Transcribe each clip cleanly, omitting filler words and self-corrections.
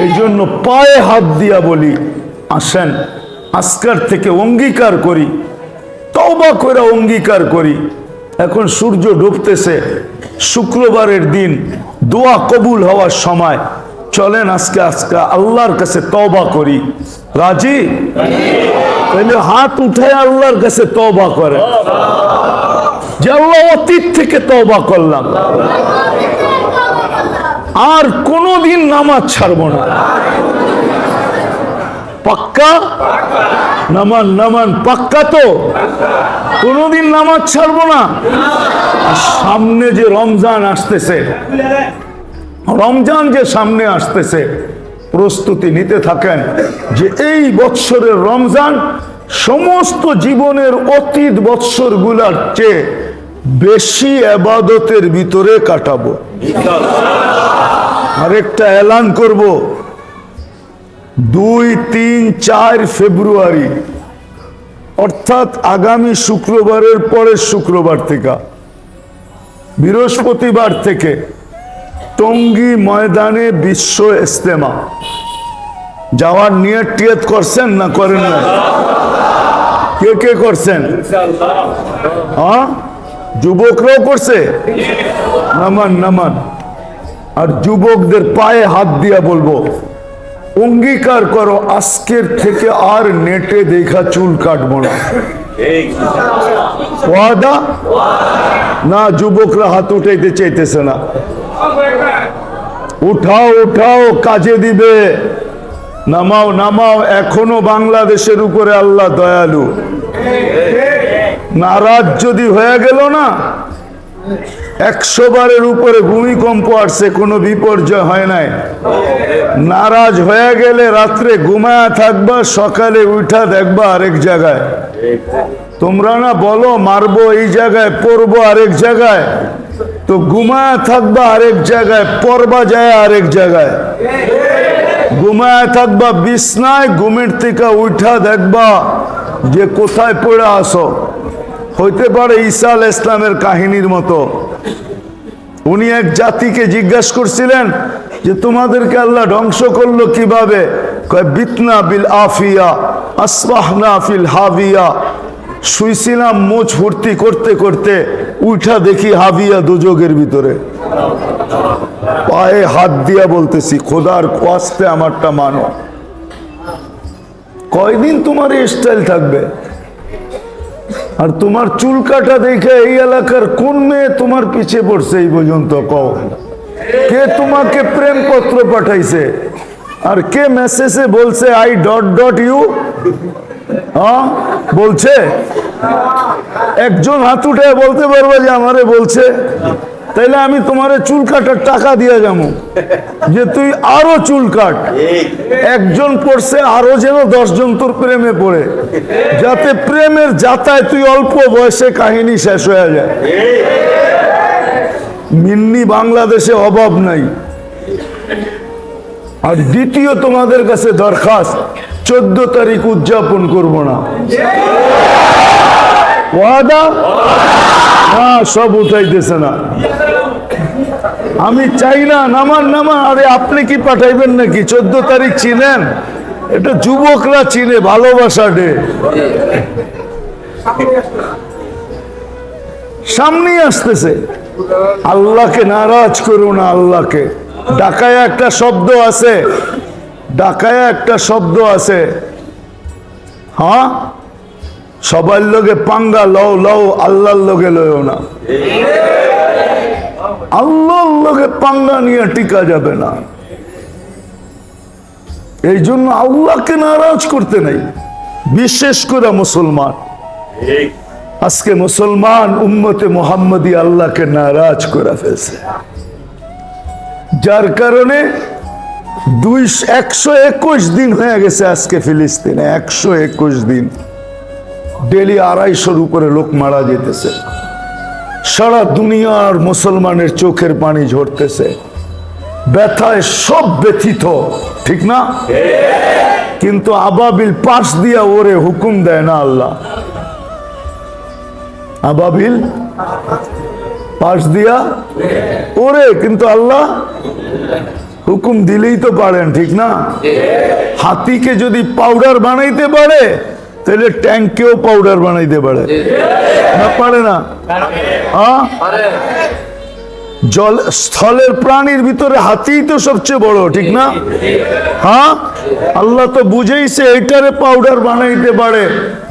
এই জন্য পায়ে হাত দিয়া বলি, আসেন আজকের থেকে অঙ্গীকার করি, তওবা করে অঙ্গীকার করি। এখন সূর্য ডুবতেছে, শুক্রবারের দিন, দোয়া কবুল হওয়ার সময়, চলেন আজকে আল্লাহর কাছে তওবা করি। রাজি? তাহলে হাত উঠে আল্লাহর কাছে তওবা করে যে আল্লাহ অতীত থেকে তওবা করলাম, আর কোনদিন নামাজ ছাড়বো না। পাক্কা? নামান নামান পাক্কা তো? কোনদিন নামাজ ছাড়বো না। সামনে যে রমজান আসতেছে, রমজান যে সামনে আসতেছে, প্রস্তুতি নিতে থাকেন যে এই বৎসরের রমজান সমস্ত জীবনের অতীত বৎসরগুলোর চেয়ে বেশি ইবাদতের ভিতরে কাটাবো। আরেকটা এলান করব, 2, 3, 4 ফেব্রুয়ারি, অর্থাৎ আগামী শুক্রবারের পরের শুক্রবার থেকে, বৃহস্পতিবার থেকে টঙ্গী ময়দানে বিশ্ব ইজতেমা যাওয়ার নিয়ত টিয়ত করছেন না করেন না? কে কে করছেন? হ্যাঁ, যুবকরাও করছে? নামান নামান। আর যুবকদের পায়ে হাত দিয়া বলবো, অঙ্গীকার করো আজকের থেকে আর নেটে দেখা চুল কাটবো না। ওয়াদা? না, যুবকরা হাত উঠাইতে চাইতেছে না। উঠাও উঠাও, কাজে দিবে। নামাও নামাও, এখনো বাংলাদেশের উপরে আল্লাহ দয়ালু। নারাজ যদি হয়ে গেল না, 100 বারের উপরে ভূমিকম্প আসছে, কোনো বিপর্যয় হয় নাই। নারাজ হয়ে গেলে রাত্রে ঘুমায়া থাকবা, সকালে উঠা দেখবা আরেক জায়গায়। তোমরা না বলো মারবো এই জায়গায়, পড়বো আরেক জায়গায়, তো ঘুমায়া থাকবা আরেক জায়গায়, পড়বা যায় আরেক জায়গায়। ঘুমায়া থাকবা বিছনায়, ঘুমের থেকে উঠা দেখবা যে কোথায় পড়ে আসো। হইতে পারে ঈসা আলাইহিস সালামের কাহিনীর মতো। উনি এক জাতিকে জিজ্ঞাসা করছিলেন যে তোমাদেরকে আল্লাহ ধ্বংস করলো কিভাবে? কয় বিতনা বিল আফিয়া আসবাহনা ফিল হাবিয়া। শুইছিলাম মোচ ফুর্তি করতে করতে, উঠা দেখি হাবিয়া দুজকের ভিতরে। পায়ে হাত দিয়া বলতেছি, খোদার ওয়াস্তে আমারটা মানো। কয়দিন তোমার এই স্টাইল থাকবে? আর তোমার চুল কাটা দেখে এই এলাকার কোন মেয়ে তোমার পিছে পড়ছে এই পর্যন্ত? কও, কে তোমাকে প্রেম পত্র পাঠাইছে? আর কে মেসেজে বলছে আই ডট ডট ইউ? হ্যাঁ বলছে? একজন হাত উঠে বলতে পারবে যে আমারে বলছে? তাইলে আমি তোমারে চুল কাটার টাকা দিয়ে যাবো, যে তুই আরো চুল কাট। একজন পড়ছে, আরো যেন 10 জন তোর প্রেমে পড়ে, যাতে প্রেমের যাতায় তুই অল্প বয়সে কাহিনী শেষ হয়ে যায়। মিন্নি বাংলাদেশে অভাব নাই। আর দ্বিতীয় তোমাদের কাছে দরখাস্ত, 14 তারিখ উদযাপন করব না। ওয়াদা? না, সব উঠাইতেছে না। আমি চাই না। নামান নামান। আরে আপনি কি পাঠাইবেন নাকি? 14 তারিখ চিনেন? এটা যুবকরা চিনে, ভালোবাসা ডে। সামনেই আসতেছে। আল্লাহকে নারাজ করো না। আল্লাহকে ডাকায় একটা শব্দ আছে, ডাকায় একটা শব্দ আছে। হ্যাঁ, সবার লোকে পাঙ্গা লও লও, আল্লাহর লোকে লও না। আল্লাহর লোকে পাঙ্গা নিয়ে টিকা যাবে না। এই জন্য আল্লাহকে নারাজ করতে নাই, বিশেষ করে মুসলমান। আজকে মুসলমান উম্মতে মুহাম্মদী আল্লাহকে নারাজ করে ফেলছে, যার কারণে 121 দিন হয়ে গেছে আজকে ফিলিস্তিনে। 121 দিন, ডেলি 250-র উপরে লোক মারা যেতেছে। সারা দুনিয়ার মুসলমানের চোখের পানি ঝরতেছে, ব্যথায় সব ব্যথিত, ঠিক না? কিন্তু আবাবিল পাশ দিয়া ওরে হুকুম দেয় না আল্লাহ। আবাবিল পাশ দিয়া ওরে, কিন্তু আল্লাহ হুকুম দিলেই তো পারেন, ঠিক না? হাতিকে যদি পাউডার বানাইতে পারে তাহলে ট্যাঙ্কেও পাউডার বানাইতে পারে না? পারে না? জল স্থলের প্রাণীর ভিতরে হাতিই তো সবচেয়ে বড়, ঠিক না? হ্যাঁ, আল্লাহ তো বুঝেইছে এইটারে পাউডার বানাইতে পারে,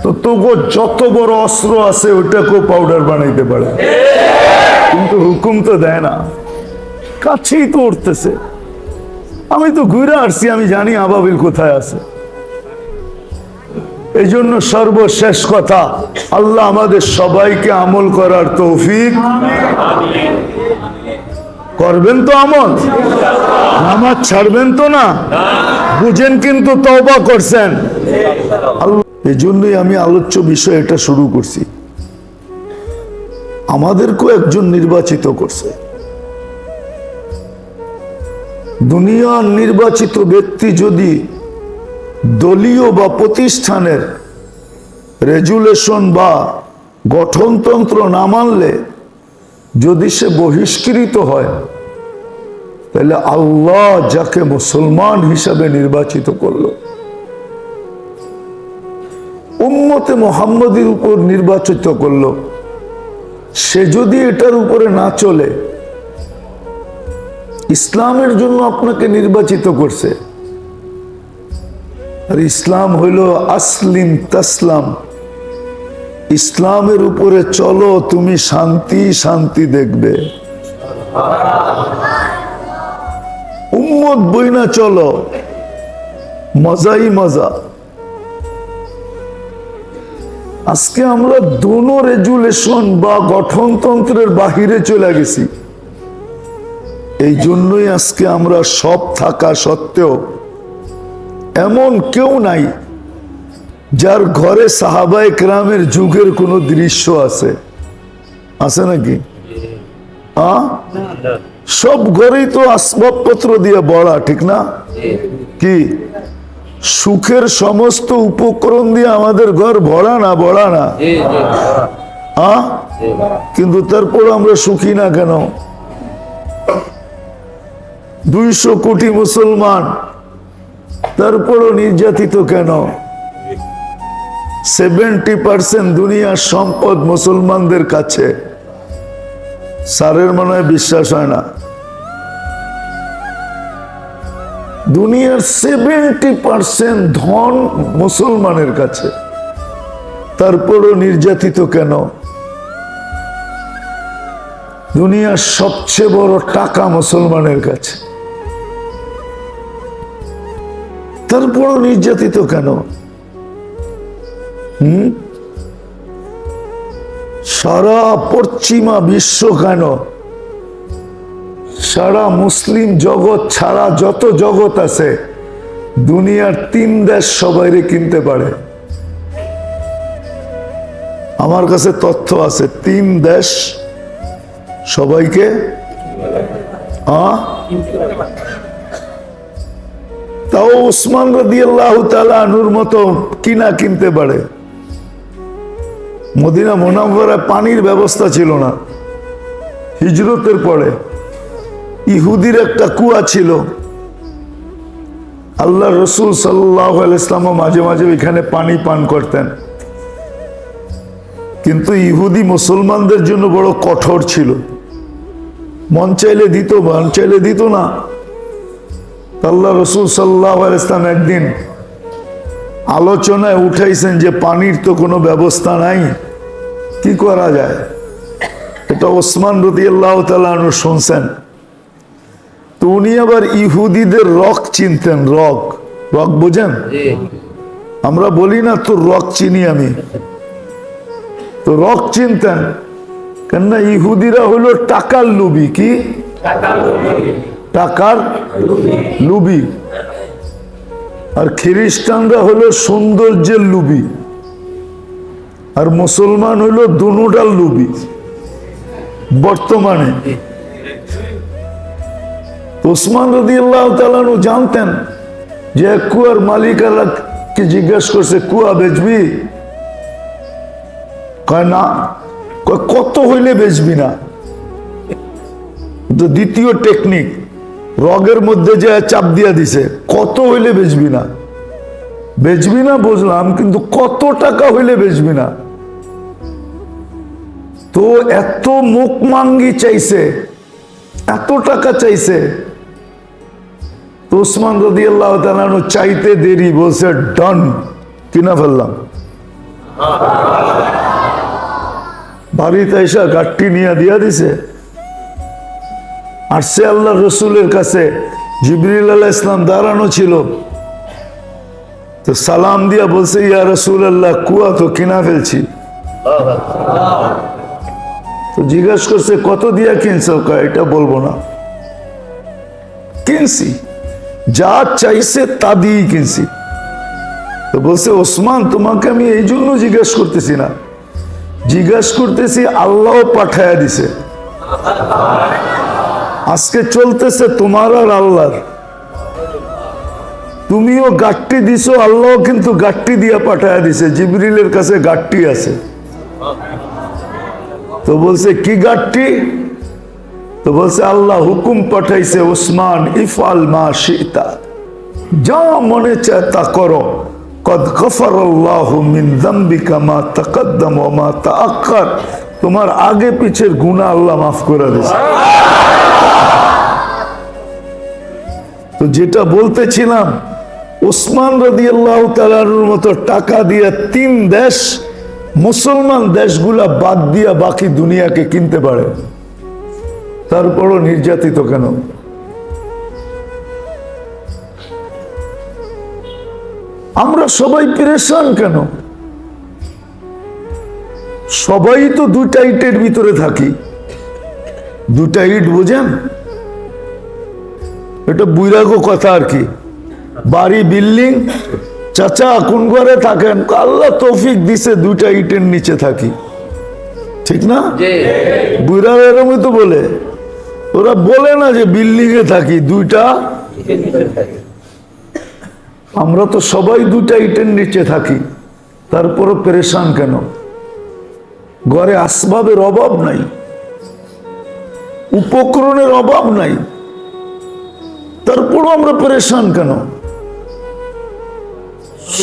তো তবু যত বড় অস্ত্র আছে ওইটাকেও পাউডার বানাইতে পারে, কিন্তু হুকুম তো দেয় না। কাছেই তো উঠতেছে। আমি তো ঘুরে আসছি, আমি জানি আবাবিল কোথায় আছে। এই জন্য সর্বশেষ কথা, আল্লাহ আমাদের সবাইকে আমল করার তৌফিক করবেন তো। আমল নামাজ ছাড়বেন তো না? বুঝেন কিন্তু তওবা করছেন। এই জন্যই আমি আলোচ্য বিষয় এটা শুরু করছি। আমাদেরকেও একজন নির্বাচিত করছে। দুনিয়ার নির্বাচিত ব্যক্তি যদি দলীয় বা প্রতিষ্ঠানের রেজুলেশন বা গঠনতন্ত্র না মানলে যদি সে বহিষ্কৃত হয়, তাহলে আল্লাহ যাকে মুসলমান হিসাবে নির্বাচিত করলো, উম্মতে মুহাম্মদের উপর নির্বাচিত করলো, সে যদি এটার উপরে না চলে, ইসলামের জন্য আপনাকে নির্বাচিত করছে। আর ইসলাম হইল আসলিম তাসলাম, ইসলামের উপরে চলো তুমি শান্তি শান্তি দেখবে। উম্মত বইনা চলো, মজাই মজা। আজকে আমরা দোনো রেজুলেশন বা গঠনতন্ত্রের বাহিরে চলে গেছি। এই জন্যই আজকে আমরা সব থাকা সত্ত্বেও এমন কেউ নাই যার ঘরে সাহাবায়ে কেরামের যুগের কোনো দৃশ্য আছে। আছে নাকি? সব ঘরেই তো আসবাবপত্র দিয়ে ভরা, ঠিক না? কি সুখের সমস্ত উপকরণ দিয়ে আমাদের ঘর ভরা না? ভরা না? কিন্তু তারপর আমরা সুখী না কেন? 200 কোটি মুসলমান, তারপরও নির্যাতিত কেন? 70% দুনিয়ার সম্পদ মুসলমানদের কাছে। স্যারের মনে হয় বিশ্বাস হয় না। দুনিয়ার 70% ধন মুসলমানের কাছে, তারপরও নির্যাতিত কেন? দুনিয়ার সবচেয়ে বড় টাকা মুসলমানের কাছে, তারপরও নির্যাতিত কেন? সারা পশ্চিমা বিশ্ব কেন, সারা মুসলিম জগৎ ছাড়া যত জগৎ আছে, দুনিয়ার 3 দেশ সবাইরে কিনতে পারে। আমার কাছে তথ্য আছে, 3 দেশ সবাইকে তাও উসমান রাদিয়াল্লাহু তাআলা আনহুর মতো কিনা কিনতে পারে। মদিনা মুনাওয়ারায় পানির ব্যবস্থা ছিল না। হিজরতের পরে ইহুদির একটা কুয়া ছিল, আল্লাহ রসুল সাল্লাল্লাহু আলাইহি ওয়াসাল্লাম মাঝে মাঝে এখানে পানি পান করতেন। কিন্তু ইহুদি মুসলমানদের জন্য বড় কঠোর ছিল। মন চাইলে দিত, মন চাইলে দিত না। আল্লাহ রসুল সাল্লাল্লাহু আলাইহি ওয়াসাল্লাম একদিন আলোচনায় উঠাইছেন যে পানির তো কোনো ব্যবস্থা নাই, কি করা যায়? এটা ওসমান রাদিয়াল্লাহু তাআলা আনহু শুনছেন। তো উনি আবার ইহুদিদের রক চিনতেন। রক, রক বোঝেন? আমরা বলি না তোর রক চিনি আমি, তো রক চিনতেন। কেননা ইহুদিরা হলো টাকার লুবি। কি টাকার লুবি। আর খ্রিস্টানরা হলো সৌন্দর্যের লুবি, আর মুসলমান হলো দুনোটার লুবি বর্তমানে। ওসমান রাদিয়াল্লাহু তাআলা আনহু জানতেন যে কুয়ার মালিকাকে জিজ্ঞাসা করছে, কুয়া বেচবি? কয় না। কয় কত হইলে বেচবি না? তো দ্বিতীয় টেকনিক, রগের মধ্যে যে চাপ দিয়া দিছে, কত হইলে বেচবি না? বেচবি না বুঝলাম, কিন্তু কত টাকা হইলে বেচবি না? তো এত মুখ মাঙ্গি চাইছে, এত টাকা চাইছে। তো ওসমান রাদিয়াল্লাহু তাআলা আনহু চাইতে দেরি, বলছে ডান, কিনা ফেললাম। বাড়িতে এসে গাঠটি নিয়ে দিয়া দিছে। আসছে আল্লাহ রসুলের কাছে, জিবরিল আলাইহিস সালাম দাঁড়ানো ছিল। তো সালাম দিয়া বলছে, ইয়া রাসূলুল্লাহ, কুয়া তো কিনা ফেলছি। তো জিজ্ঞাসা করছে, কত দিয়া কিনছো? এটা বলবো না, কিনছি, যা চাইছে তা দিয়েই কিনছি। তো বলছে, ওসমান, তোমাকে আমি এই জন্য জিজ্ঞাসা করতেছি না, জিজ্ঞাসা করতেছি আল্লাহ পাঠায়া দিছে। আজকে চলতেছে তোমার আর আল্লাহর। তুমিও গাট্টি দিছো, আল্লাহ কিন্তু গাট্টি দিয়া পাঠায়া দিছে, জিবরিলের কাছে গাট্টি আছে। তো বলছে, কি গাট্টি? তো বলছে, আল্লাহ হুকুম পাঠাইছে, ওসমান, ইফআল মা শিতা, যা মনে চায় তা করো, কদ গফারাল্লাহু মিন যামবিকা মা তাকদ্দাম ওয়া মা তাআক্খার, তোমার আগে পিছের গুনাহ আল্লাহ মাফ করে দিয়েছে। তো যেটা বলতেছিলাম, ওসমান রাদিয়াল্লাহু তাআলার মতো টাকা দিয়ে 3 দেশ, মুসলমান দেশগুলা বাদ দিয়া বাকি দুনিয়াকে কিনতে পারে, তারপরও নির্যাতিত কেন? আমরা সবাই পেরেশান কেন? সবাই তো 2টা ইটের ভিতরে থাকি। 2টা ইট বুঝেন? এটা বুইরাগো কথা আর কি। বাড়ি, বিল্ডিং, চাচা কোন ঘরে থাকেন? আল্লাহ তৌফিক দিছে 2টা ইটের নিচে থাকি, ঠিক না? বুইরারা এরকমই তো বলে। ওরা বলে না যে বিল্ডিং এ থাকি, 2টা। আমরা তো সবাই 2টা ইটের নিচে থাকি, তারপরও পেরেশান কেন? ঘরে আসবাবের অভাব নাই, উপকরণের অভাব নাই, তারপরও আমরা পেরেশান কেন?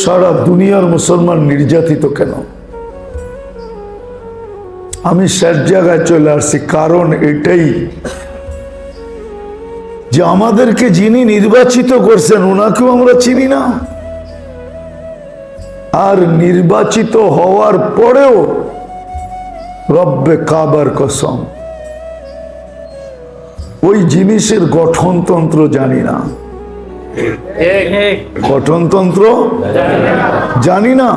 সারা দুনিয়ার মুসলমান নির্যাতিত কেন? আমি শেষ জায়গায় চলে আসছি, কারণ এটাই যে আমাদেরকে যিনি নির্বাচিত করছেন ওনাকেও আমরা চিনি না। আর নির্বাচিত হওয়ার পরেও রব্বে কাবার কসম, ওই জিনিসের গঠনতন্ত্র জানি না। গঠনতন্ত্র জানি না।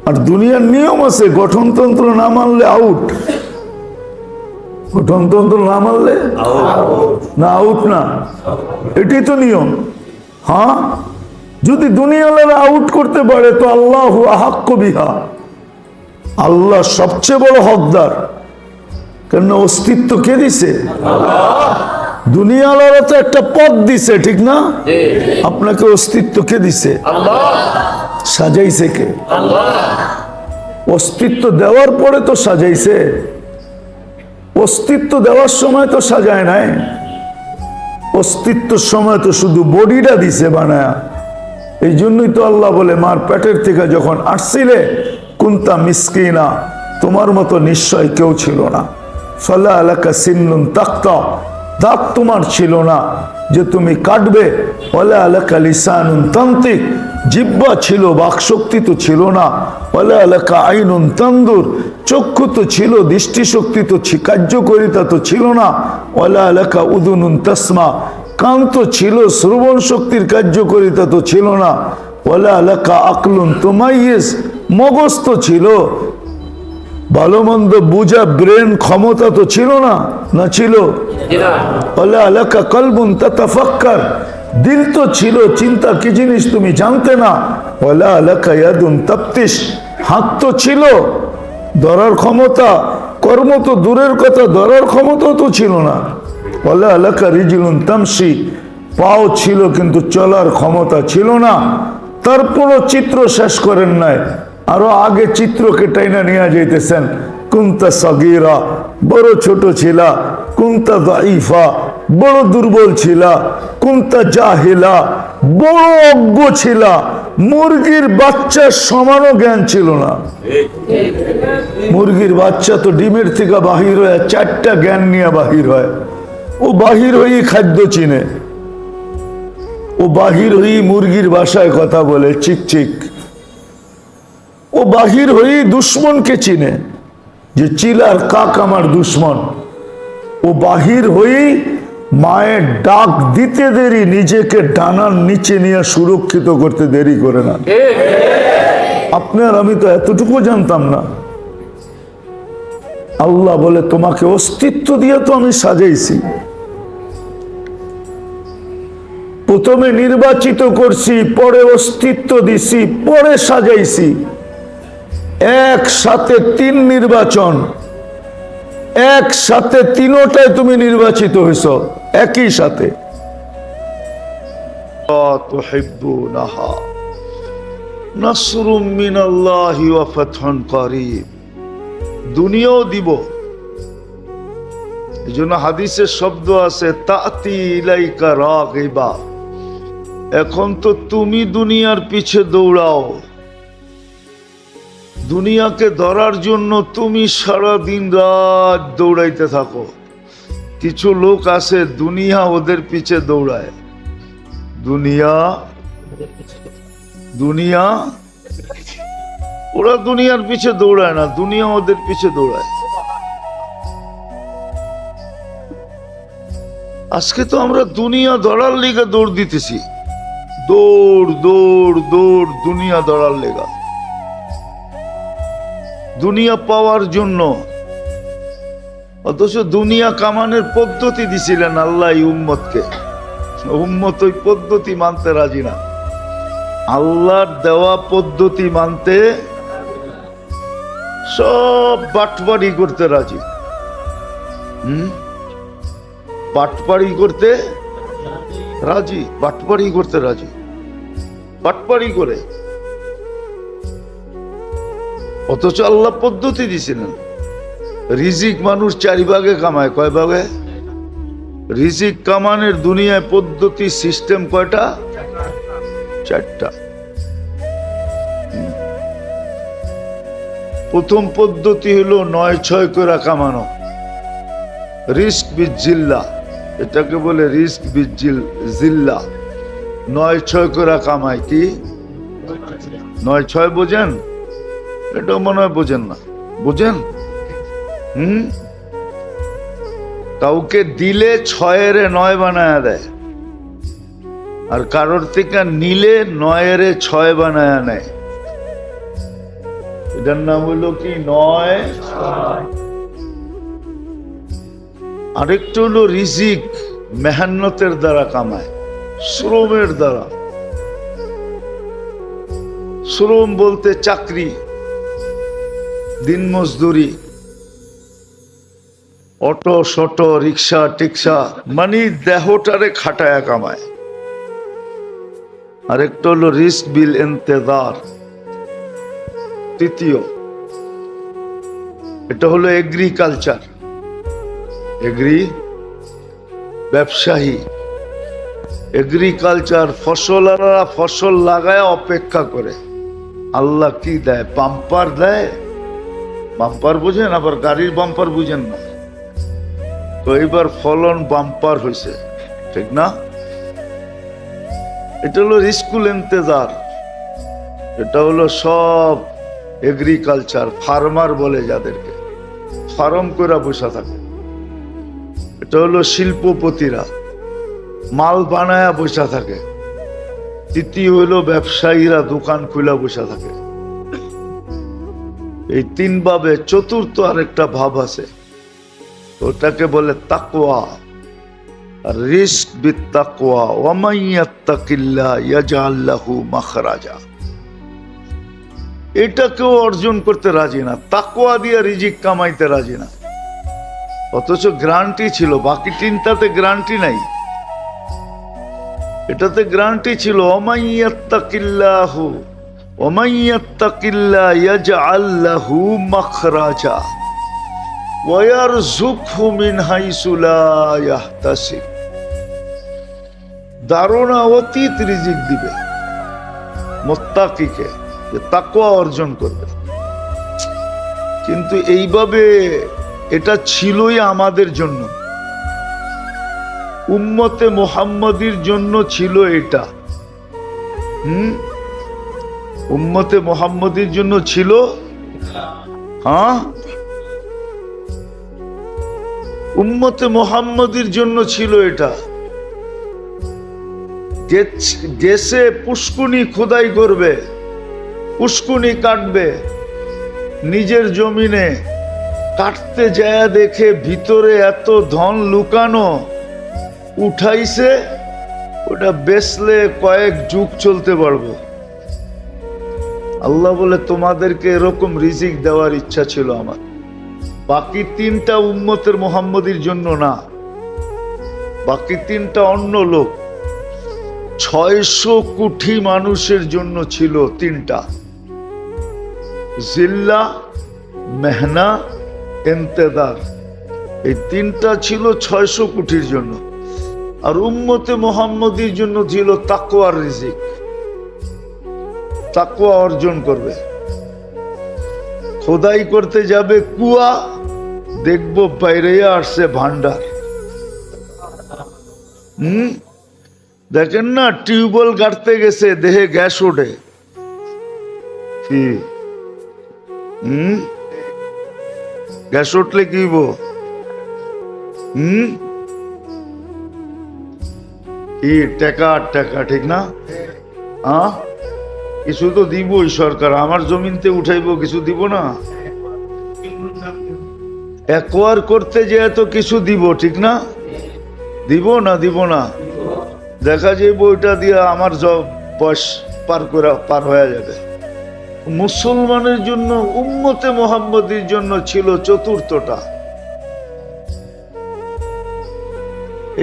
আর দুনিয়ার নিয়ম আছে, গঠনতন্ত্র না মানলে আউট। গঠনতন্ত্র না মানলে না, আউট না, এটাই তো নিয়ম। হ্যাঁ, যদি দুনিয়াওয়ালারা আউট করতে পারে তো আল্লাহু আহাক্কু বিহা, আল্লাহ সবচেয়ে বড় হকদার। কেন? অস্তিত্ব কে দিছে? দুনিয়াওয়ালারা তো একটা পদ দিছে, ঠিক না? আপনাকে অস্তিত্ব কে দিছে? সাজাইছে কে? অস্তিত্ব দেওয়ার পরে তো সাজাইছে, অস্তিত্ব দেওয়ার সময় তো সাজায় নাই। অস্তিত্বের সময় তো শুধু বডিটা দিছে বানায়া। এই জন্যই তো আল্লাহ বলে, মার পেটের থেকে যখন আসছিলে কুনতা মিসকিনা, তোমার মতো নিশ্চয় কেউ ছিল না। ফালা আলাকা সিন্নুন তাক্তা, দাঁত তোমার ছিল না যে তুমি কাটবে। ওয়ালা আলাকা লিসানুন তান্তিক, জিহ্বা ছিল, বাকশক্তি তো ছিল না। ওয়ালা আলাকা আইনুন তানদুর, চক্ষু তো ছিল, দৃষ্টিশক্তি তো কার্যকারিতা তো ছিল না। ওয়ালা আলাকা উদুনুন তাসমা, কান তো ছিল, শ্রবণ শক্তির কার্যকারিতা তো ছিল না। ওয়ালা আলাকা আকলুন তুমাইয়িজ, মগজ তো ছিল, ভালো মন্দ বুঝা ব্রেন ক্ষমতা তো ছিল না, না ছিল? ওয়ালা আলাকা কলবুন তাতাফাক্কার, দিল তো ছিল, চিন্তা কি জিনিস তুমি জানতে না। ওয়ালা আলাকা ইয়াদুন তাফতিশ, হাত তো ছিল, ধরার ক্ষমতা, কর্ম তো দূরের কথা, ধরার ক্ষমতা তো ছিল না। ওয়ালা আলাকা রিজলুন তামশি, পাও ছিল কিন্তু চলার ক্ষমতা ছিল না। তারপরও চিত্র শেষ করেন নাই, আরো আগে চিত্রকে টাইনা নিয়ে যাইতেছেন। কুনতা সগীরা, বড় ছোট ছিলা। কুনতা দাইফা, বড় দুর্বল ছিলা, কুনতা জাহিলা, বড় অজ্ঞ ছিলা, মুরগির বাচ্চার সমানও জ্ঞান ছিল না। মুরগির বাচ্চা তো ডিমের থেকে বাহির হয়ে 4টা জ্ঞান নিয়ে বাহির হয়। ও বাহির হয়েই খাদ্য চিনে, ও বাহির হয়েই মুরগির ভাষায় কথা বলে, চিক চিক। ও বাহির হয়েই দুশ্মনকে চিনে, যে চিলার কাক আমার দুশ্মন। ও বাহির হয়েই মায়ের ডাক দিতে দেরি, নিজেকে ডানার নিচে নিয়ে সুরক্ষিত করতে দেরি করে না। আপনার আমি তো এতটুকু জানতাম না। আল্লাহ বলে তোমাকে অস্তিত্ব দিয়ে তো আমি সাজাইছি, প্রথমে নির্বাচিত করছি, পরে অস্তিত্ব দিছি, পরে সাজাইছি। একসাথে 3 নির্বাচন, একসাথে 3টায় তুমি নির্বাচিত হয়েছ একই সাথে। নাসরুম মিনাল্লাহি ওয়া ফাতহুন করিব, দুনিয়াও দিব। এজন্য হাদিসের শব্দ আছে তাতি ইলাইকা রাগিবা। এখন তো তুমি দুনিয়ার পিছে দৌড়াও, দুনিয়াকে ধরার জন্য তুমি সারা দিন রাত দৌড়াইতে থাকো। কিছু লোক আছে দুনিয়া ওদের পিছে দৌড়ায়। দুনিয়া দুনিয়া ওরা দুনিয়ার পিছে দৌড়ায় না, দুনিয়া ওদের পিছে দৌড়ায়। আজকে তো আমরা দুনিয়া ধরার লেগে দৌড় দিতেছি, দৌড় দৌড় দৌড়, দুনিয়া ধরার লেগা, দুনিয়া পাওয়ার জন্য। অথচ দুনিয়া কামানের পদ্ধতি দিছিলেন আল্লাহ উম্মতকে, উম্মত ওই পদ্ধতি মানতে রাজি না। আল্লাহর দেওয়া পদ্ধতি মানতে সব বাটপাড়ি করতে রাজি। বাটপাড়ি করতে রাজি, বাটপাড়ি করতে রাজি, বাটপাড়ি করে। অথচ আল্লাহ পদ্ধতি দিছিলেন। রিজিক মানুষ 4 ভাগে কামায়, কয় ভাগে? রিজিক কামানের দুনিয়ায় পদ্ধতি সিস্টেম কয়টা? 4টা। প্রথম পদ্ধতি হলো 9-6 করে কামানো, রিস্ক বিজ জিল্লা, এটাকে বলে রিস্ক বিজ জিল্লা। 9-6 করে কামায়। কি 9-6 বোঝেন? এটাও মনে হয় বোঝেন না। বোঝেন? কাউকে দিলে 6-এর 9 বানায়া দেয়, আর কারোর থেকে নিলে 9-এর 6 বানায়া নেয়। এটার নাম হলো কি 9-6। আরেকটা হলো রিজিক মেহনতের দ্বারা কামায়, শ্রমের দ্বারা। শ্রম বলতে চাকরি, দিন মজদুরি, অটো শটো, রিক্সা টিক্সা, মানে দেহটারে খাটায়া কামায়। আরেকটা হলো রিস্ক বিল ইন্তেজার, তৃতীয়। এটা হলো এগ্রিকালচার, ব্যবসায়ী। এগ্রিকালচার ফসলারা ফসল লাগায় অপেক্ষা করে আল্লাহ কি দেয়, বাম্পার দেয়। বাম্পার বুঝেন? আবার গাড়ির বাম্পার বুঝেন না তো? এইবার ফলন বাম্পার হয়েছে, ঠিক না? এটা হলো রিস্কুল ইন্তেজার। এটা হলো সব এগ্রিকালচার, ফার্মার বলে যাদেরকে, ফার্ম করে বসে থাকে। এটা হলো শিল্পপতিরা, মাল বানায়া বসে থাকে। তৃতীয় হলো ব্যবসায়ীরা, দোকান খুলে বসে থাকে। এই 3 ভাবে চতুর্থ আরেকটা ভাব আছে, ওটাকে বলে তাকওয়া। রিস্ক বিত তাকওয়া, ওয়া মান ইয়াত্তাকিল্লাহ ইয়াজআল লাহু মাখরাজা। এটা কেউ অর্জন করতে রাজি না, তাকওয়া দিয়ে রিজিক কামাইতে রাজি না। অথচ গ্যারান্টি ছিল, বাকি 3টাতে গ্যারান্টি নাই, এটাতে গ্যারান্টি ছিল। ওয়া মান ইয়াত্তাকিল্লাহু ওয়া মান ইয়াত্তাকিল্লাহ ইয়াজআল লাহু মাখরাজা ওয়া ইয়ারযুকহু মিন হাইসু লা ইয়াহতাসিব। ধারণা অতীত রিজিক দিবে মুত্তাকিকে, যে তাকওয়া অর্জন করবে। কিন্তু এইভাবে এটা ছিলই আমাদের জন্য, উম্মতে মুহাম্মদীর জন্য ছিল এটা। উম্মতে মুহাম্মদীর জন্য ছিল। হ্যাঁ, উম্মতে মুহাম্মদীর জন্য ছিল এটা। দেশে পুষ্কুনি খোদাই করবে, পুষ্কুনি কাটবে, নিজের জমিনে কাটতে যায় দেখে ভিতরে এত ধন লুকানো, উঠাইছে, ওটা বেচলে কয়েক যুগ চলতে পারবো। আল্লাহ বলে তোমাদেরকে এরকম রিজিক দেওয়ার ইচ্ছা ছিল আমার। বাকি তিনটা উম্মতের মুহাম্মদীর জন্য না, বাকি তিনটা অন্য লোক। 600 কোটি মানুষের জন্য ছিল তিনটা, জিল্লা, মেহনা, ইন্তেদার। এই তিনটা ছিল 600 কোটির জন্য। আর উম্মতে মুহাম্মদীর জন্য ছিল তাকওয়ার রিজিক, তাকওয়া অর্জন করবে। খোদাই করতে যাবে কুয়া, দেখবো বাইরে আসছে ভান্ডার। দেখেন না, টিউবওয়েল গাড়তে গেছে, দেহে গ্যাস ওঠে। কি গ্যাস উঠলে কি কি টাকা টাকা, ঠিক না? কিছু তো দিবই সরকার, আমার জমিনতে উঠাইবো, কিছু দিব না? একোয়ার করতে যে এত কিছু দিব, ঠিক না? দিব না? দিব না? দেখা যাবে ওইটা দিয়ে আমার বয়স পার হয়ে যাবে। মুসলমানের জন্য, উম্মতে মুহাম্মদীর জন্য ছিল চতুর্থটা।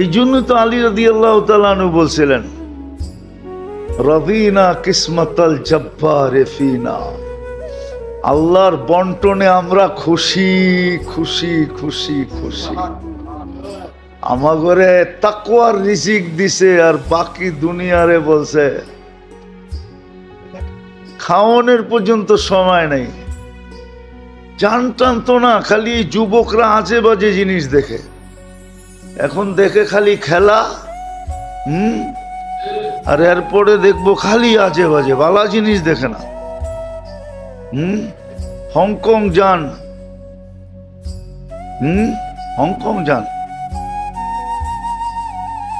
এই জন্য তো আলী রাদিয়াল্লাহু তাআলা আনহু বলছিলেন, রাদিনা কিসমাতাল জব্বারে ফিনা, আল্লাহর বন্টনে আমরা খুশি খুশি খুশি খুশি। আমাগরে তাকওয়ার রিজিক দিছে, আর বাকি দুনিয়ারে বলছে খাওয়ানোর পর্যন্ত সময় নেই। জান টান তো না, খালি যুবকরা আজে বাজে জিনিস দেখে। এখন দেখে খালি খেলা, আর এরপরে দেখবো খালি আজে বাজে, ভালো জিনিস দেখে না। হংকং যান, হংকং যান,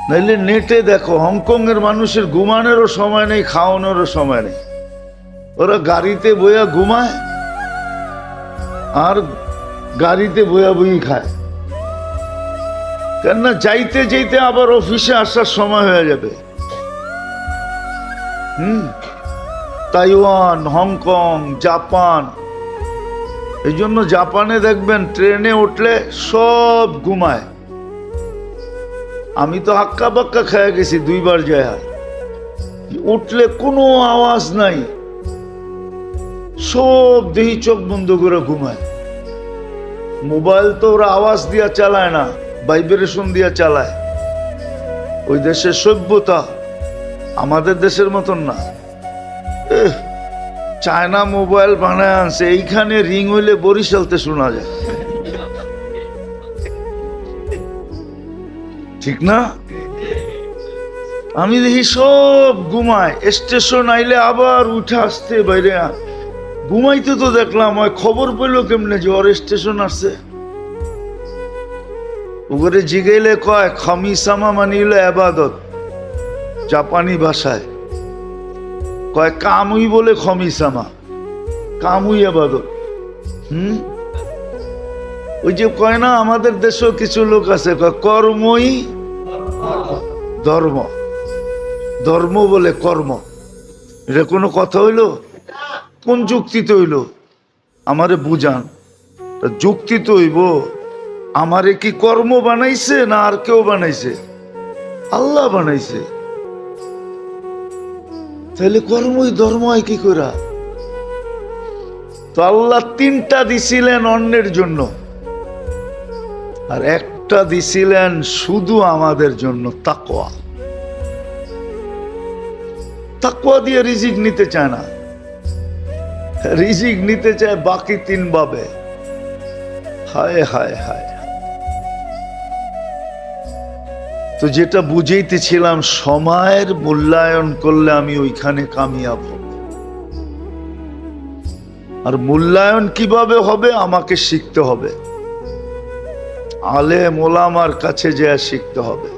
নাইলে নেটে দেখো, হংকং এর মানুষের ঘুমানোরও সময় নেই, খাওয়ানোরও সময় নেই। ওরা গাড়িতে বইয়া ঘুমায় আর গাড়িতে বইয়া বই খায়। কেননা যাইতে যাইতে আবার অফিসে আসার সময় হয়ে যাবে। Taiwan, Hong Kong, Japan. এই জন্য জাপানে দেখবেন ট্রেনে উঠলে সব ঘুমায়। আমি তো হাক্কা বাক্কা খেয়ে গেছি 2 বার যায়, উঠলে কোনো আওয়াজ নাই, সব দেহি চোখ বন্ধ করে ঘুমায়। মোবাইল তো ওরা আওয়াজ দিয়া চালায় না, ভাইব্রেশন দিয়া চালায়। ওই দেশের সভ্যতা আমাদের দেশের মতন না। চায়না মোবাইল বানায় আনছে, এইখানে রিং হইলে বরিশালতে শোনা যায়, ঠিক না? আমি দেখি সব ঘুমায়। স্টেশন আইলে আবার উঠে আসতে বাইরে ঘুমাইতে, তো দেখলাম ওই খবর পেলো কেমনে যে ওর স্টেশন আসছে। ওগুলো জিগাইলে কয় খামিসামা মানে হলো আবাদত, জাপানি ভাষায় কয় কামুই বলে খামিসামা, কামুই আবাদত। ওই যে কয় না, আমাদের দেশেও কিছু লোক আছে কয় কর্মই ধর্ম, ধর্ম বলে কর্ম। এটা কোনো কথা হইলো? কোন যুক্তিতে হইল? আমারে বুঝান, যুক্তি তো হইব। আমারে কি কর্ম বানাইছে না আর কেউ বানাইছে? আল্লাহ বানাইছে। তাহলে কর্মই ধর্ম হয় কি করে? তো আল্লাহ 3টা দিছিলেন অন্যের জন্য, আর একটা দিছিলেন শুধু আমাদের জন্য, তাকওয়া। তাকওয়া দিয়ে রিজিক নিতে চায় না, রিজিক নিতে চায় বাকি তিন ভাবে। হায় হায় হায়। তো যেটা বুঝাইতেছিলাম, সময়ের মূল্যায়ন করলে আমি ওইখানে কামিয়াব হব। আর মূল্যায়ন কিভাবে হবে? আমাকে শিখতে হবে, আলেম ওলামার কাছে যেয়ে শিখতে হবে।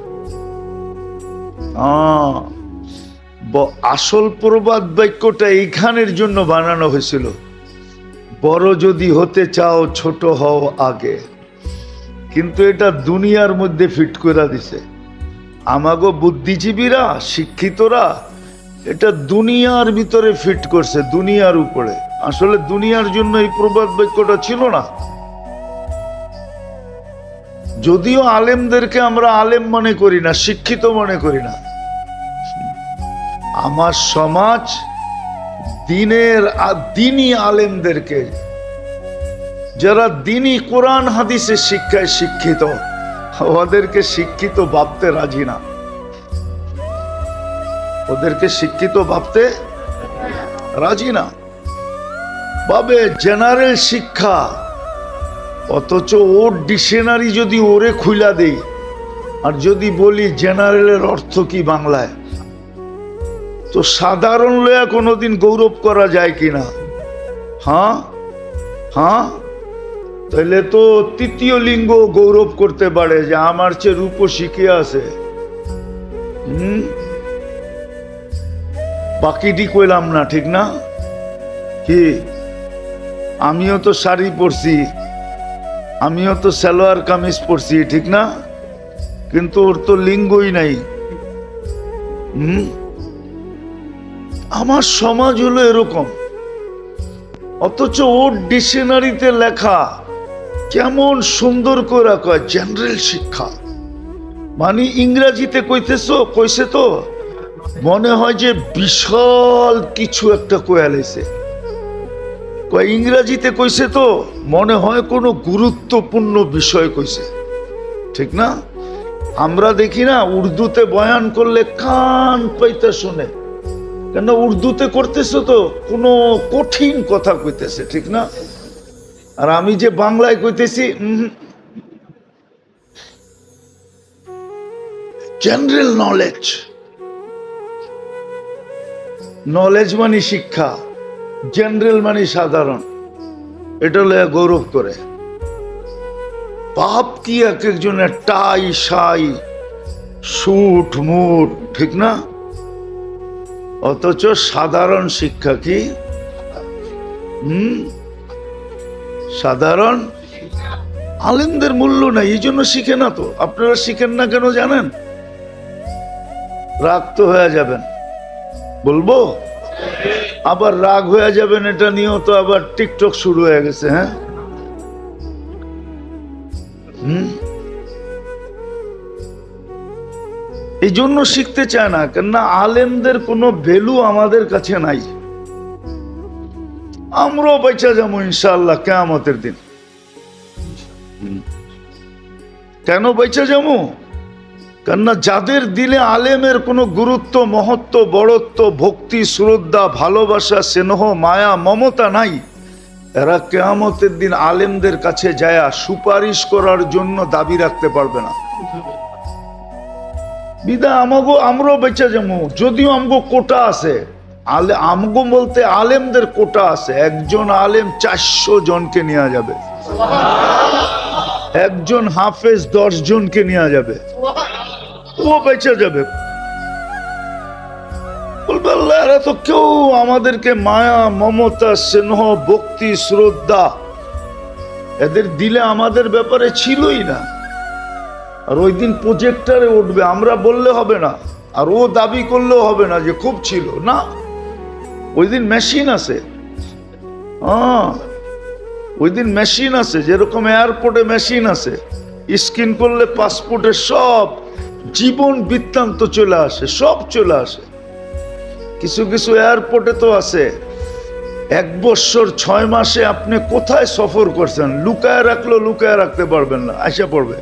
আসল প্রবাদ বাক্যটা এইখানের জন্য বানানো হয়েছিল, বড় যদি হতে চাও ছোট হও আগে। কিন্তু এটা দুনিয়ার মধ্যে ফিট করে দিছে আমাগো বুদ্ধিজীবীরা, শিক্ষিতরা এটা দুনিয়ার ভিতরে ফিট করছে, দুনিয়ার উপরে। আসলে দুনিয়ার জন্য এই প্রবাদ বাক্যটা ছিল না। যদিও আলেমদেরকে আমরা আলেম মনে করি না, শিক্ষিত মনে করি না। আমার সমাজ দিনী আলেমদেরকে, যারা দিনী কোরআন হাদিসের শিক্ষায় শিক্ষিত, ওদেরকে শিক্ষিত ভাবতে রাজি না, ওদেরকে শিক্ষিত ভাবতে রাজি না। ভাবে জেনারেল শিক্ষা, অথচ ওর ডিকশনারি যদি ওরে খুইলা দেই, আর যদি বলি জেনারেলের অর্থ কি বাংলায়, তো সাধারণ লয়া কোনোদিন গৌরব করা যায় কিনা? হ্যাঁ হ্যাঁ, তাহলে তো তৃতীয় লিঙ্গ গৌরব করতে পারে যে আমার চেয়ে রূপসী কে আছে। বাকিটি কইলাম না, ঠিক না? কি আমিও তো শাড়ি পরছি, আমিও তো সালোয়ার কামিজ পরছি, ঠিক না? কিন্তু ওর তো লিঙ্গই নাই। আমার সমাজ হলো এরকম, অথচ ওর ডিকশনারিতে লেখা কেমন সুন্দর করে কয় জেনারেল শিক্ষা, মানে ইংরেজিতে কইছে তো মনে হয় যে বিশাল কিছু একটা কয়া লাইছে। ইংরেজিতে কইছে তো মনে হয় কোনো গুরুত্বপূর্ণ বিষয় কইছে, ঠিক না? আমরা দেখি না উর্দুতে বয়ান করলে কান পাইতে শুনে, কেন উর্দুতে করতেছে তো কোনো কঠিন কথা কইতেছে, ঠিক না? আর আমি যে বাংলায় কইতেছি, জেনারেল নলেজ, নলেজ মানে শিক্ষা, জেনারেল মানে সাধারণ, এটা লয়ে গৌরব করে। পাপ কি এক একজনের টাই সাই সুট মুট, ঠিক না? অথচ সাধারণ শিক্ষা কি? সাধারণ আলেমদের মূল্য নাই, এই জন্য শিখে না। তো আপনারা শিখেন না কেন জানেন? রাগ তো হয়ে যাবেন, বলবো আবার রাগ হয়ে যাবেন, এটা নিয়েও তো আবার টিকটক শুরু হয়ে গেছে। হ্যাঁ, এই জন্য শিখতে চায় না, কেননা আলেমদের কোনো ভ্যালু আমাদের কাছে নাই। আমরাও বেঁচে যাবো ইনশাআল্লাহ কিয়ামতের দিন। কেন বেঁচে যাবো? কেননা যাদের দিলে আলেমের কোনো গুরুত্ব, মহত্ব, বড়ত্ব, ভক্তি, শ্রদ্ধা, ভালোবাসা, স্নেহ, মায়া, মমতা নাই, এরা কিয়ামতের দিন আলেমদের কাছে যায় সুপারিশ করার জন্য দাবি রাখতে পারবে না। বিদায় আমরাও বেঁচে যাবো, যদিও আমগো কোটা আছে। আমগো বলতে আলেমদের কোটা আছে, একজন আলেম 400 জনকে নেওয়া যাবে, একজন হাফেজ 10 জনকে নেওয়া যাবে, ও বেঁচে যাবে। বলবে আল্লাহ, এরা তো কেউ আমাদেরকে মায়া, মমতা, স্নেহ, ভক্তি, শ্রদ্ধা এদের দিলে আমাদের ব্যাপারে ছিলই না। আর ওই দিন প্রজেক্টরে উঠবে, আমরা বললে হবে না, আর ও দাবি করলেও হবে না যে খুব ছিল না। ওই দিন মেশিন আছে, ওই দিন মেশিন আছে, যেরকম এয়ারপোর্টে মেশিন আছে, স্ক্যান করলে পাসপোর্টের সব জীবন বৃত্তান্ত চলে আসে, সব চলে আসে। কিছু কিছু এয়ারপোর্টে তো আছে 1 বছর 6 মাসে আপনি কোথায় সফর করছেন, লুকায় রাখলেও লুকায় রাখতে পারবেন না, আইসা পড়বে।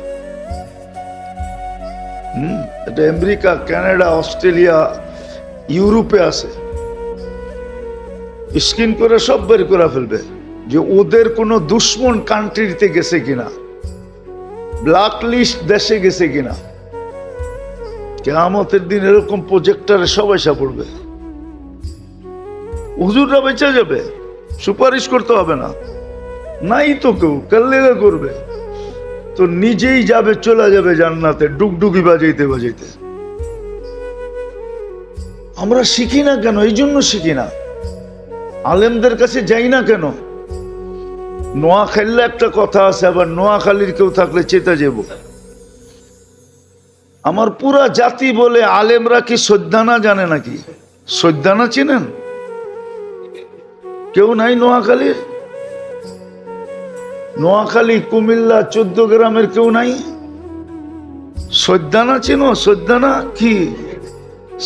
এটা আমেরিকা, কানাডা, অস্ট্রেলিয়া, ইউরোপে আছে, স্ক্রিন করে সব বের করে ফেলবে যে ওদের কোনো দুশ্মন কান্ট্রিতে গেছে কিনা, ব্ল্যাক লিস্ট দেশে গেছে কিনা। কিয়ামতের দিন এরকম প্রজেক্টরে সবাই পড়বে, হুজুররা বেঁচে যাবে, সুপারিশ করতে হবে না, নাই তো কেউ কাল্লেগা করবে, তো নিজেই যাবে, চলে যাবে জান্নাতে ডুগডুগি বাজাইতে বাজাইতে। আমরা শিখি না কেন? এই জন্য শিখি না, আলেমদের কাছে যাই না কেন? নোয়াখালীর একটা কথা আছে, আবার নোয়াখালীর কেউ থাকলে চেতে যাব। আমার পুরা জাতি বলে আলেমরা কি সৈদ্ধানা জানে নাকি? সৈদ্ধানা চিনেন? কেউ নাই নোয়াখালীর? নোয়াখালী, কুমিল্লা, 14 গ্রামের কেউ নাই? সৈদ্ধানা চিনো? সৈদ্ধানা কি?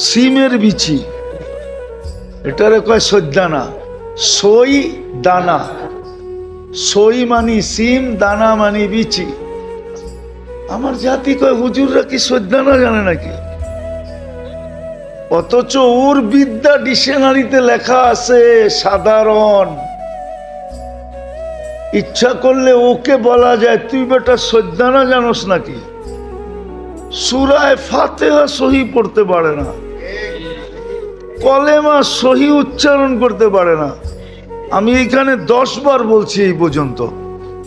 সিমের বিচি, এটারে কয় সৈদ্ধানা। সই দানা, সই মানি সিম, দানা মানি বিচি। আমার জাতি কয় হুজুররা কি সৈদ্ধানা জানে নাকি? অথচ ওর বিদ্যা ডিকশনারিতে লেখা আছে সাধারণ। ইচ্ছা করলে ওকে বলা যায় তুই বেটা সৈদ্ধানা জানোস নাকি? সূরায়ে ফাতিহা সহি পড়তে পারে না, কলেমা সহি উচ্চারণ করতে পারে না। আমি এখানে 10 বার বলছি এই পর্যন্ত।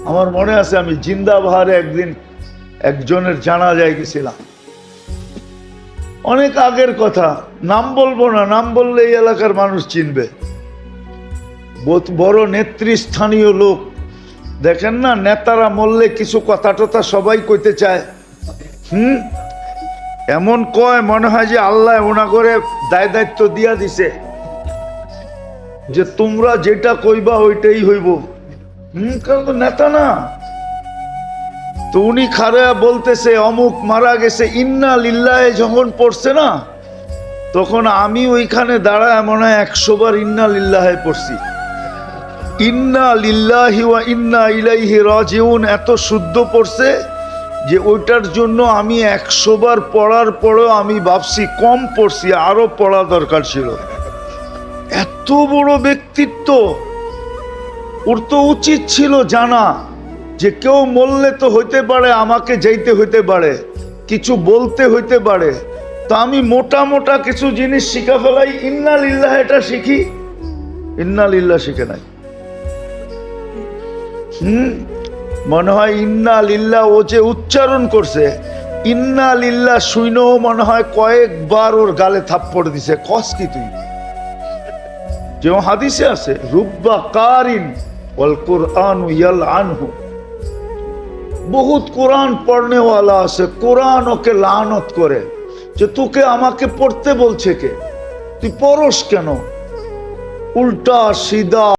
আমার মনে আছে আমি জিন্দাবাহারে একদিন একজনের জানাজায় গেছিলাম, অনেক আগের কথা, নাম বলবো না, নাম বললে এই এলাকার মানুষ চিনবে। বড় নেতৃস্থানীয় লোক, দেখেন না নেতারা মরলে কিছু কথা টথা সবাই কইতে চায়, এমন কয় মনে হয় যে আল্লাহ ওনা করে দায় দায়িত্ব দিয়া দিছে যে তোমরা যেটা কইবা ওইটাই হইব। কারণ তো নেতা না। তো উনি খারা বলতেছে অমুক মারা গেছে, ইন্না লিল্লাহে যখন পড়ছে না, তখন আমি ওইখানে দাঁড়ায় মনে হয় 100 বার ইন্না লিল্লাহে পড়ছি। ইন্না লিল্লাহি ওয়া ইন্না ইলাইহি রাজিউন এত শুদ্ধ পড়ছে যে ওইটার জন্য আমি 100 বার পড়ার পরেও আমি ভাবছি কম পড়ছি, আরো পড়া দরকার ছিল। এত বড় ব্যক্তিত্ব, ওর তো উচিত ছিল জানা যে কেউ মরলে তো হইতে পারে আমাকে যাইতে হইতে পারে, কিছু বলতে হইতে পারে, তো আমি মোটা মোটা কিছু জিনিস শিখা ফেলাই, ইন্না লিল্লাহ এটা শিখি। ইন্না লিল্লাহ শিখে নাই। মনে হয় ইন্না লিল্লাহ ও যে উচ্চারণ করছে, ইন্না লিল্লাহ শুইনও মনে হয় কয়েকবার ওর গালে থাপ্পড় দিছে। কস কি তুই? যেমন হাদিসে আছে রুব্বা কারিন ওয়াল কুরআনু ইয়ালআনহু, বহুত কোরআন পড়নেওয়ালা আছে, কোরআন ওকে লানত করে যে তোকে আমাকে পড়তে বলছে কে, তুই পড়স কেন? উল্টা সিধা